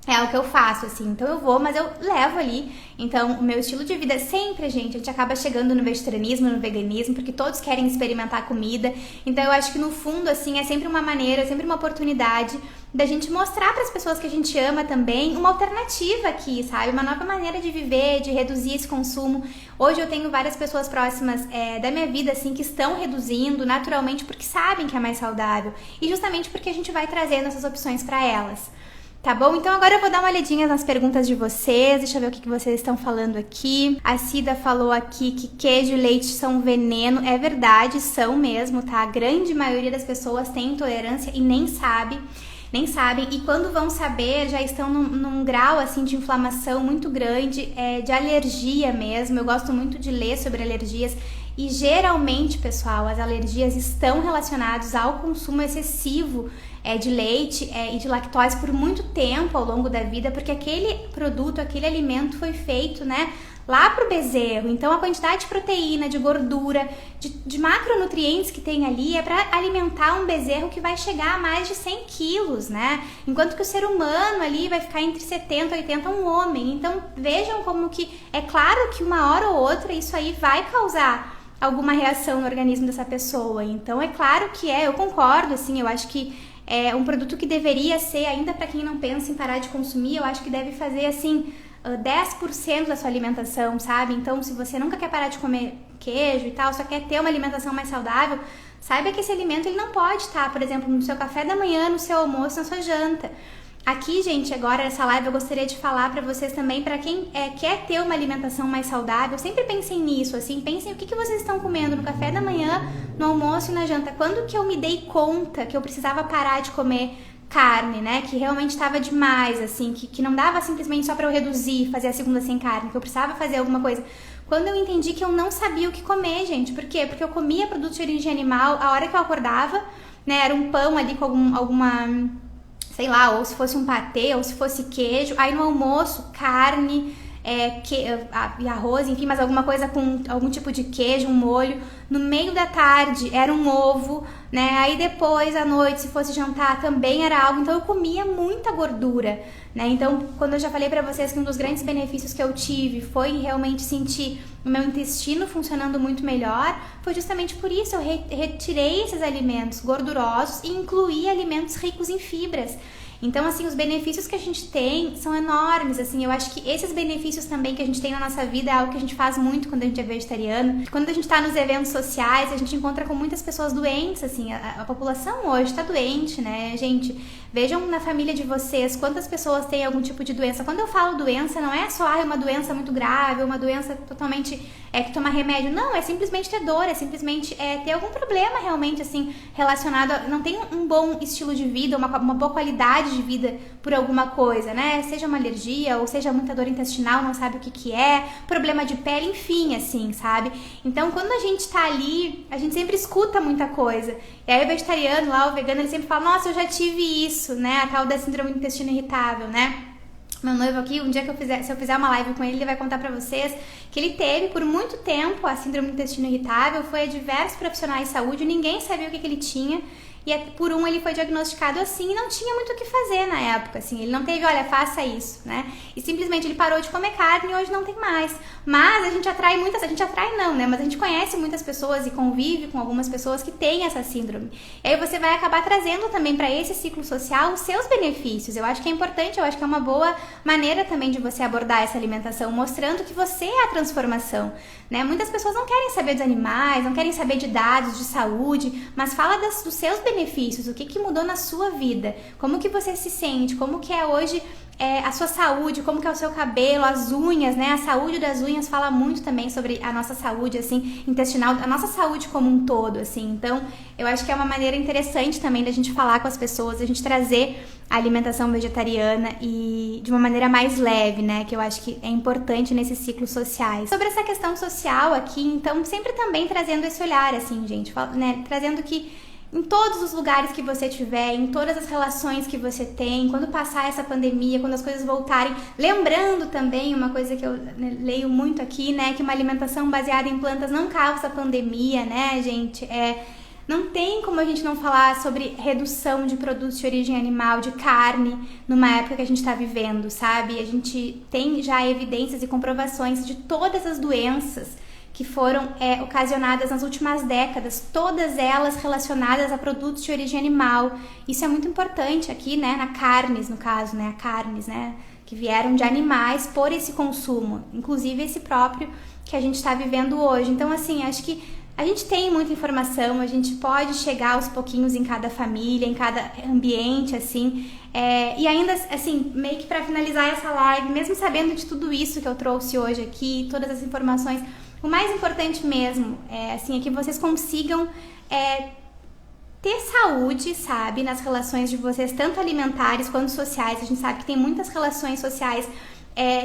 A: É o que eu faço, assim, então eu vou, mas eu levo ali. Então, o meu estilo de vida sempre, gente, a gente acaba chegando no vegetarianismo, no veganismo, porque todos querem experimentar comida. Então, eu acho que no fundo, assim, é sempre uma maneira, é sempre uma oportunidade da gente mostrar para as pessoas que a gente ama também uma alternativa aqui, sabe? Uma nova maneira de viver, de reduzir esse consumo. Hoje eu tenho várias pessoas próximas da minha vida, assim, que estão reduzindo naturalmente porque sabem que é mais saudável. E justamente porque a gente vai trazendo essas opções para elas. Tá bom? Então agora eu vou dar uma olhadinha nas perguntas de vocês. Deixa eu ver o que vocês estão falando aqui. A Cida falou aqui que queijo e leite são veneno. É verdade, são mesmo, tá? A grande maioria das pessoas tem intolerância e nem sabem. E quando vão saber, já estão num grau assim de inflamação muito grande, de alergia mesmo. Eu gosto muito de ler sobre alergias. E geralmente, pessoal, as alergias estão relacionadas ao consumo excessivo de leite e de lactose por muito tempo ao longo da vida, porque aquele produto, aquele alimento foi feito, né, lá pro bezerro. Então a quantidade de proteína, de gordura, de macronutrientes que tem ali é para alimentar um bezerro que vai chegar a mais de 100 quilos, né? Enquanto que o ser humano ali vai ficar entre 70 e 80, um homem. Então vejam como que, é claro que uma hora ou outra isso aí vai causar alguma reação no organismo dessa pessoa. Então é claro que eu concordo, assim, eu acho que é um produto que deveria ser, ainda para quem não pensa em parar de consumir, eu acho que deve fazer, assim, 10% da sua alimentação, sabe? Então, se você nunca quer parar de comer queijo e tal, só quer ter uma alimentação mais saudável, saiba que esse alimento ele não pode estar, por exemplo, no seu café da manhã, no seu almoço, na sua janta. Aqui, gente, agora nessa live eu gostaria de falar pra vocês também, pra quem quer ter uma alimentação mais saudável, sempre pensem nisso, assim, pensem o que vocês estão comendo no café da manhã, no almoço e na janta. Quando que eu me dei conta que eu precisava parar de comer carne, né, que realmente estava demais, assim, que não dava simplesmente só pra eu reduzir, fazer a segunda sem carne, que eu precisava fazer alguma coisa. Quando eu entendi que eu não sabia o que comer, gente, por quê? Porque eu comia produtos de origem animal a hora que eu acordava, né, era um pão ali com alguma... sei lá, ou se fosse um patê, ou se fosse queijo, aí no almoço, carne, e arroz, enfim, mas alguma coisa com algum tipo de queijo, um molho. No meio da tarde era um ovo, né? Aí depois, à noite, se fosse jantar, também era algo. Então eu comia muita gordura, né? Então, quando eu já falei pra vocês que um dos grandes benefícios que eu tive foi realmente sentir o meu intestino funcionando muito melhor, foi justamente por isso. Eu retirei esses alimentos gordurosos e incluí alimentos ricos em fibras. Então, assim, os benefícios que a gente tem são enormes, assim, eu acho que esses benefícios também que a gente tem na nossa vida é algo que a gente faz muito quando a gente é vegetariano. Quando a gente tá nos eventos sociais, a gente encontra com muitas pessoas doentes, assim, a população hoje tá doente, né, gente? Vejam na família de vocês quantas pessoas têm algum tipo de doença. Quando eu falo doença, não é só uma doença muito grave, uma doença totalmente que tomar remédio. Não, é simplesmente ter dor, é simplesmente ter algum problema realmente, assim, relacionado a... Não tem um bom estilo de vida, uma boa qualidade de vida por alguma coisa, né? Seja uma alergia, ou seja muita dor intestinal, não sabe o que é, problema de pele, enfim, assim, sabe? Então, quando a gente tá ali, a gente sempre escuta muita coisa. E aí o vegetariano lá, o vegano, ele sempre fala, nossa, eu já tive isso, né? A tal da síndrome do intestino irritável, né? Meu noivo aqui, um dia se eu fizer uma live com ele, ele vai contar pra vocês que ele teve por muito tempo a síndrome do intestino irritável, foi a diversos profissionais de saúde, ninguém sabia o que ele tinha. e por um ele foi diagnosticado assim e não tinha muito o que fazer na época, assim, ele não teve, olha, faça isso, né? E simplesmente ele parou de comer carne e hoje não tem mais. Mas a gente atrai não, né? Mas a gente conhece muitas pessoas e convive com algumas pessoas que têm essa síndrome. E aí você vai acabar trazendo também para esse ciclo social os seus benefícios. Eu acho que é importante, eu acho que é uma boa maneira também de você abordar essa alimentação, mostrando que você é a transformação, né? Muitas pessoas não querem saber dos animais, não querem saber de dados de saúde, mas fala dos seus benefícios, o que mudou na sua vida, como que você se sente, como que é hoje a sua saúde, como que é o seu cabelo, as unhas, né? A saúde das unhas fala muito também sobre a nossa saúde, assim, intestinal, a nossa saúde como um todo, assim. Então, eu acho que é uma maneira interessante também da gente falar com as pessoas, a gente trazer a alimentação vegetariana e de uma maneira mais leve, né? Que eu acho que é importante nesses ciclos sociais. Sobre essa questão social aqui, então, sempre também trazendo esse olhar, assim, gente, né? Trazendo que em todos os lugares que você tiver, em todas as relações que você tem, quando passar essa pandemia, quando as coisas voltarem, lembrando também uma coisa que eu leio muito aqui, né, que uma alimentação baseada em plantas não causa pandemia, né, gente? Não tem como a gente não falar sobre redução de produtos de origem animal, de carne, numa época que a gente está vivendo, sabe? A gente tem já evidências e comprovações de todas as doenças que foram ocasionadas nas últimas décadas, todas elas relacionadas a produtos de origem animal. Isso é muito importante aqui, né, na carnes, no caso, né, a carnes, né, que vieram de animais por esse consumo, inclusive esse próprio que a gente está vivendo hoje. Então, assim, acho que a gente tem muita informação, a gente pode chegar aos pouquinhos em cada família, em cada ambiente, assim, e ainda, assim, meio que para finalizar essa live, mesmo sabendo de tudo isso que eu trouxe hoje aqui, todas as informações, o mais importante mesmo é que vocês consigam ter saúde, sabe, nas relações de vocês, tanto alimentares quanto sociais. A gente sabe que tem muitas relações sociais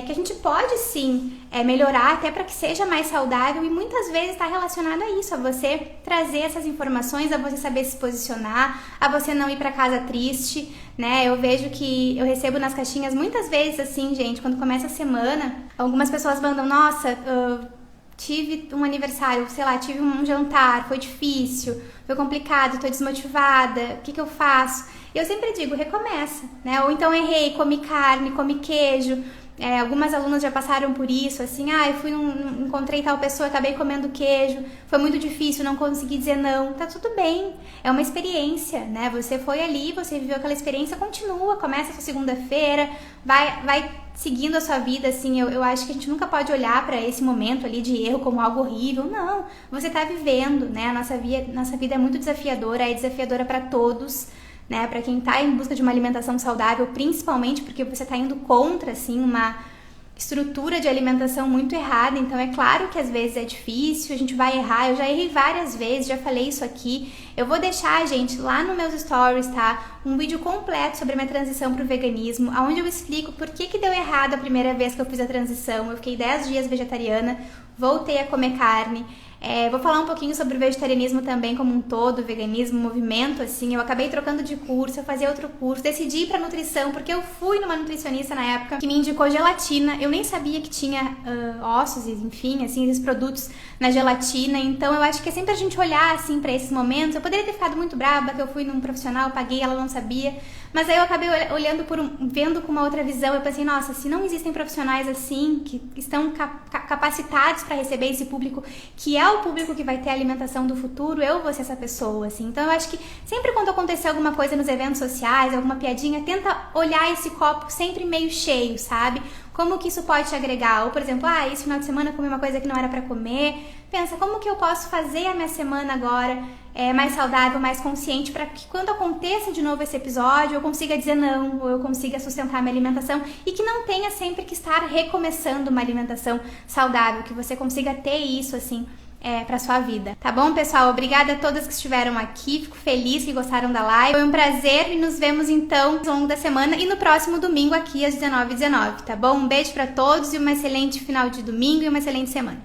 A: que a gente pode sim melhorar até para que seja mais saudável, e muitas vezes está relacionado a isso, a você trazer essas informações, a você saber se posicionar, a você não ir para casa triste, né? Eu vejo que eu recebo nas caixinhas muitas vezes assim, gente, quando começa a semana, algumas pessoas mandam, nossa, tive um aniversário, sei lá, tive um jantar, foi difícil, foi complicado, tô desmotivada, o que eu faço? E eu sempre digo, recomeça, né? Ou então errei, comi carne, comi queijo. Algumas alunas já passaram por isso, assim, eu encontrei tal pessoa, acabei comendo queijo, foi muito difícil, não consegui dizer não. Tá tudo bem, é uma experiência, né? Você foi ali, você viveu aquela experiência, continua, começa a sua segunda-feira, vai seguindo a sua vida, assim. Eu acho que a gente nunca pode olhar para esse momento ali de erro como algo horrível. Não, você tá vivendo, né? A nossa vida é muito desafiadora, é desafiadora para todos, né? Para quem tá em busca de uma alimentação saudável, principalmente porque você tá indo contra, assim, uma estrutura de alimentação muito errada. Então é claro que às vezes é difícil, a gente vai errar. Eu já errei várias vezes, já falei isso aqui. Eu vou deixar, gente, lá nos meus stories, tá? Um vídeo completo sobre a minha transição pro veganismo, onde eu explico por que deu errado a primeira vez que eu fiz a transição. Eu fiquei 10 dias vegetariana, voltei a comer carne. Vou falar um pouquinho sobre o vegetarianismo também como um todo, o veganismo, o movimento, assim. Eu acabei trocando de curso, eu fazia outro curso, decidi ir pra nutrição, porque eu fui numa nutricionista na época que me indicou gelatina. Eu nem sabia que tinha ossos, enfim, assim, esses produtos na gelatina. Então eu acho que é sempre a gente olhar, assim, pra esses momentos. Eu poderia ter ficado muito brava, que eu fui num profissional, paguei, ela não sabia. Mas aí eu acabei olhando vendo com uma outra visão. Eu pensei, nossa, se não existem profissionais assim, que estão capacitados para receber esse público, que é o público que vai ter a alimentação do futuro, eu vou ser essa pessoa, assim. Então eu acho que sempre quando acontecer alguma coisa nos eventos sociais, alguma piadinha, tenta olhar esse copo sempre meio cheio, sabe? Como que isso pode te agregar? Ou, por exemplo, esse final de semana eu comi uma coisa que não era pra comer. Pensa, como que eu posso fazer a minha semana agora mais saudável, mais consciente, para que quando aconteça de novo esse episódio, eu consiga dizer não, ou eu consiga sustentar minha alimentação, e que não tenha sempre que estar recomeçando uma alimentação saudável, que você consiga ter isso, assim, pra sua vida. Tá bom, pessoal? Obrigada a todas que estiveram aqui. Fico feliz que gostaram da live. Foi um prazer e nos vemos então ao longo da semana e no próximo domingo aqui às 19h19, tá bom? Um beijo pra todos e um excelente final de domingo e uma excelente semana.